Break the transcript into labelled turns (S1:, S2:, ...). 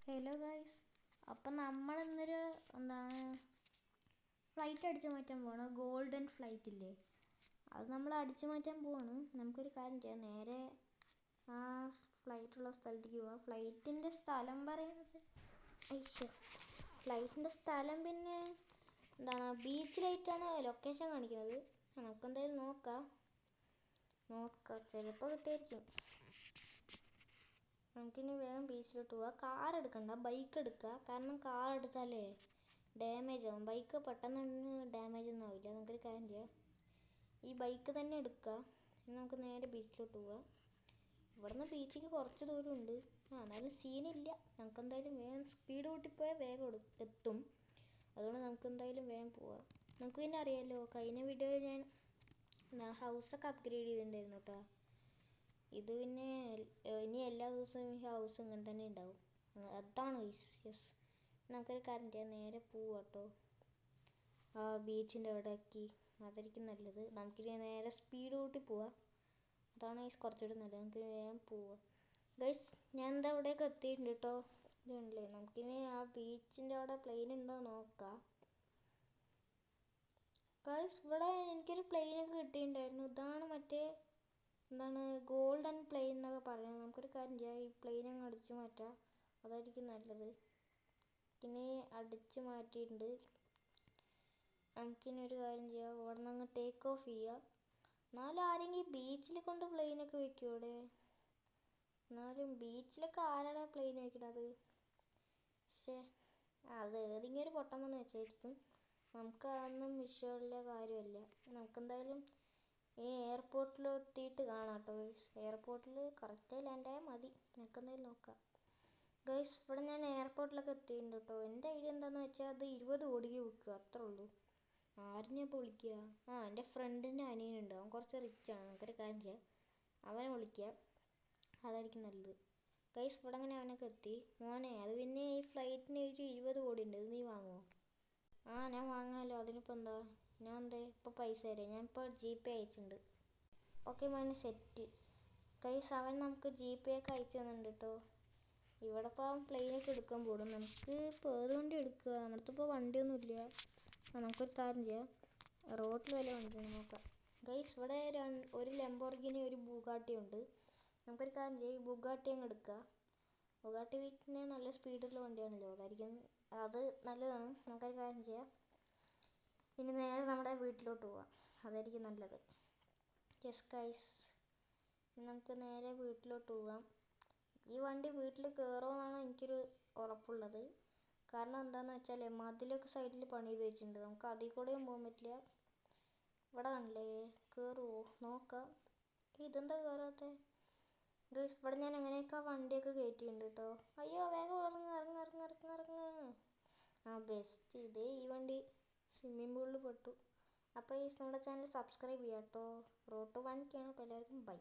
S1: Hello guys, അപ്പം നമ്മളിന്നൊരു flight അടിച്ചു മാറ്റാൻ പോവാണ്. ഗോൾഡൻ ഫ്ലൈറ്റ് ഇല്ലേ, അത് നമ്മൾ അടിച്ചു മാറ്റാൻ പോവാണ്. നമുക്കൊരു കാര്യം ചെയ്യാം, നേരെ ആ ഫ്ലൈറ്റുള്ള സ്ഥലത്തേക്ക് പോവാം. ഫ്ലൈറ്റിൻ്റെ സ്ഥലം പറയുന്നത് ഫ്ലൈറ്റിൻ്റെ സ്ഥലം പിന്നെ ബീച്ചിലായിട്ടാണ് ലൊക്കേഷൻ കാണിക്കുന്നത്. നമുക്കെന്തായാലും നോക്കാം, ചിലപ്പോൾ കിട്ടിയായിരിക്കും. നമുക്കിനി വേഗം ബീച്ചിലോട്ട് പോവാം. കാർ എടുക്കണ്ട, ബൈക്ക് എടുക്കുക. കാരണം കാർ എടുത്താലേ ഡാമേജ് ആവും. ബൈക്ക് പെട്ടെന്ന് ഡാമേജ് ഒന്നും ആവില്ല. നമുക്കൊരു കാര്യം ചെയ്യാം, ഈ ബൈക്ക് തന്നെ എടുക്കുക. നമുക്ക് നേരെ ബീച്ചിലോട്ട് പോവാം. ഇവിടുന്ന് ബീച്ചിലേക്ക് കുറച്ച് ദൂരമുണ്ട്. എന്നാലും സീനില്ല. നമുക്കെന്തായാലും വേഗം സ്പീഡ് കൂട്ടിപ്പോയാൽ വേഗം എത്തും. അതുകൊണ്ട് നമുക്കെന്തായാലും വേഗം പോവാം. നമുക്ക് പിന്നെ അറിയാമല്ലോ, കഴിഞ്ഞ വീഡിയോയിൽ ഞാൻ ഹൗസൊക്കെ അപ്ഗ്രേഡ് ചെയ്തിട്ടുണ്ടായിരുന്നു കേട്ടോ. ഇത് പിന്നെ ഇനി എല്ലാ ദിവസവും ഈ ഹൗസ് ഇങ്ങനെ തന്നെ ഉണ്ടാവും. അതാണ് യെസ്. നമുക്കൊരു കാര്യം ചെയ്യാം, നേരെ പോവാം കേട്ടോ. ആ ബീച്ചിൻ്റെ അവിടേക്ക്, അതായിരിക്കും നല്ലത്. നമുക്കിനി നേരെ സ്പീഡ് കൂട്ടി പോവാം. അതാണ് കുറച്ചുകൂടി നല്ലത്. നമുക്ക് വേഗം പോവാം. ഗൈസ്, ഞാൻ എന്താ അവിടേക്ക് എത്തിയിട്ടുണ്ട് കേട്ടോ. ഇതുണ്ടല്ലേ, നമുക്കിനി ആ ബീച്ചിൻ്റെ അവിടെ പ്ലെയിൻ ഉണ്ടോ നോക്കാം. ഗൈസ്, ഇവിടെ എനിക്കൊരു പ്ലെയിനൊക്കെ കിട്ടിയിട്ടുണ്ടായിരുന്നു. ഇതാണ് മറ്റേ ഗോൾഡൻ പ്ലെയിൻ എന്നൊക്കെ പറയുന്നത്. നമുക്കൊരു കാര്യം ചെയ്യാം, ഈ പ്ലെയിൻ അങ്ങ് അടിച്ചു മാറ്റാം. അതായിരിക്കും നല്ലത്. ഇനി അടിച്ചു മാറ്റിയിട്ടുണ്ട്. നമുക്കിനി ഒരു കാര്യം ചെയ്യാം, ഇവിടെ നിന്ന് അങ്ങ് ടേക്ക് ഓഫ് ചെയ്യാം. എന്നാലും ആരെങ്കിലും ബീച്ചിൽ കൊണ്ട് പ്ലെയിനൊക്കെ വെക്കും ഇവിടെ. എന്നാലും ബീച്ചിലൊക്കെ ആരാടാ പ്ലെയിൻ വെക്കണത്? അത് ഏതെങ്കിലും ഒരു പൊട്ടം വന്ന് വെച്ചായിരിക്കും. നമുക്ക് അതൊന്നും വിഷയമുള്ള കാര്യമല്ല. നമുക്കെന്തായാലും ഈ എയർപോർട്ടിൽ എത്തിയിട്ട് കാണാം കേട്ടോ ഗൈസ്. എയർപോർട്ടിൽ കറക്റ്റായി ലാൻഡായാൽ മതി. നമുക്കെന്തായാലും നോക്കാം. ഗൈസ്, ഇവിടെ ഞാൻ എയർപോർട്ടിലൊക്കെ എത്തിയിട്ടുണ്ട് കേട്ടോ. എൻ്റെ ഐഡിയ എന്താണെന്ന് വെച്ചാൽ അത് 20 കോടിക്ക് വിൽക്കുക, അത്രേ ഉള്ളൂ. ആരും ഞാൻ ഇപ്പോൾ വിളിക്കുക, എൻ്റെ ഫ്രണ്ടിൻ്റെ അനിയനുണ്ട്, അവൻ കുറച്ച് റിച്ചാണ്. നമുക്കൊരു കാര്യം ചെയ്യാം, അവനെ വിളിക്കുക. അതായിരിക്കും നല്ലത്. ഗൈസ്, ഇവിടെ അങ്ങനെ അവനൊക്കെ എത്തി. മോനെ, അത് പിന്നെ ഈ ഫ്ലൈറ്റിന് ഒരു 20 കോടി ഉണ്ട്. ഇത് നീ വാങ്ങുമോ? ഞാൻ വാങ്ങാമല്ലോ. അതിനിപ്പോൾ എന്താ, ഞാൻ ഇപ്പോൾ പൈസ തരാം. ഞാൻ ഇപ്പോൾ GPay അയച്ചിട്ടുണ്ട്. ഓക്കെ മോനെ, സെറ്റ്. ഗൈസ്, അവൻ നമുക്ക് GPay ഒക്കെ അയച്ചു തന്നിട്ടുണ്ട് കേട്ടോ. ഇവിടെ ഇപ്പോൾ അവൻ പ്ലെയിനൊക്കെ എടുക്കാൻ പോകും. നമുക്ക് ഇപ്പോൾ ഏത് വണ്ടി എടുക്കുക? നമ്മുടെ ഇപ്പോൾ വണ്ടിയൊന്നുമില്ല. നമുക്കൊരു കാര്യം ചെയ്യാം, റോഡിൽ വല്ല വണ്ടിയാണ് നോക്കാം. ഗൈസ്, ഇവിടെ ഒരു ലംബോർഗിനി ഒരു ബുഗാട്ടി ഉണ്ട്. നമുക്കൊരു കാര്യം ചെയ്യാം, ഈ ബുഗാട്ടി അങ്ങ് എടുക്കുക. ബുഗാട്ടി വീട്ടിന് നല്ല സ്പീഡുള്ള വണ്ടിയാണല്ലോ, അതായിരിക്കും അത് നല്ലതാണ്. നമുക്കൊരു കാര്യം ചെയ്യാം, ഇനി നേരെ നമ്മുടെ വീട്ടിലോട്ട് പോവാം. അതായിരിക്കും നല്ലത്. യെസ് ഗൈസ്, നമുക്ക് നേരെ വീട്ടിലോട്ട് പോവാം. ഈ വണ്ടി വീട്ടിൽ കയറുമെന്നാണ് എനിക്കൊരു ഉറപ്പുള്ളത്. കാരണം എന്താണെന്ന് വെച്ചാൽ മതിലൊക്കെ സൈഡിൽ പണി ചെയ്ത് വെച്ചിട്ടുണ്ട്. നമുക്ക് അതിൽ കൂടെയും പോകാൻ പറ്റില്ല. ഇവിടെ കണ്ടില്ലേ, കയറുമോ നോക്കാം. ഇതെന്താ കയറാത്തത്? ഗൈസ്, ഇവിടെ ഞാൻ എങ്ങനെയൊക്കെ വണ്ടിയൊക്കെ കയറ്റിയിട്ടുണ്ട് കേട്ടോ. അയ്യോ, വേഗം ഇറങ്ങ്. ബെസ്റ്റ്. ഇതേ ഈ വണ്ടി സ്വിമ്മിംഗ് പൂളിൽ പെട്ടു. അപ്പോൾ ഈ നമ്മുടെ ചാനൽ സബ്സ്ക്രൈബ് ചെയ്യാം കേട്ടോ. റോഡ് 1K ആണ്. അപ്പോൾ എല്ലാവർക്കും ബൈ.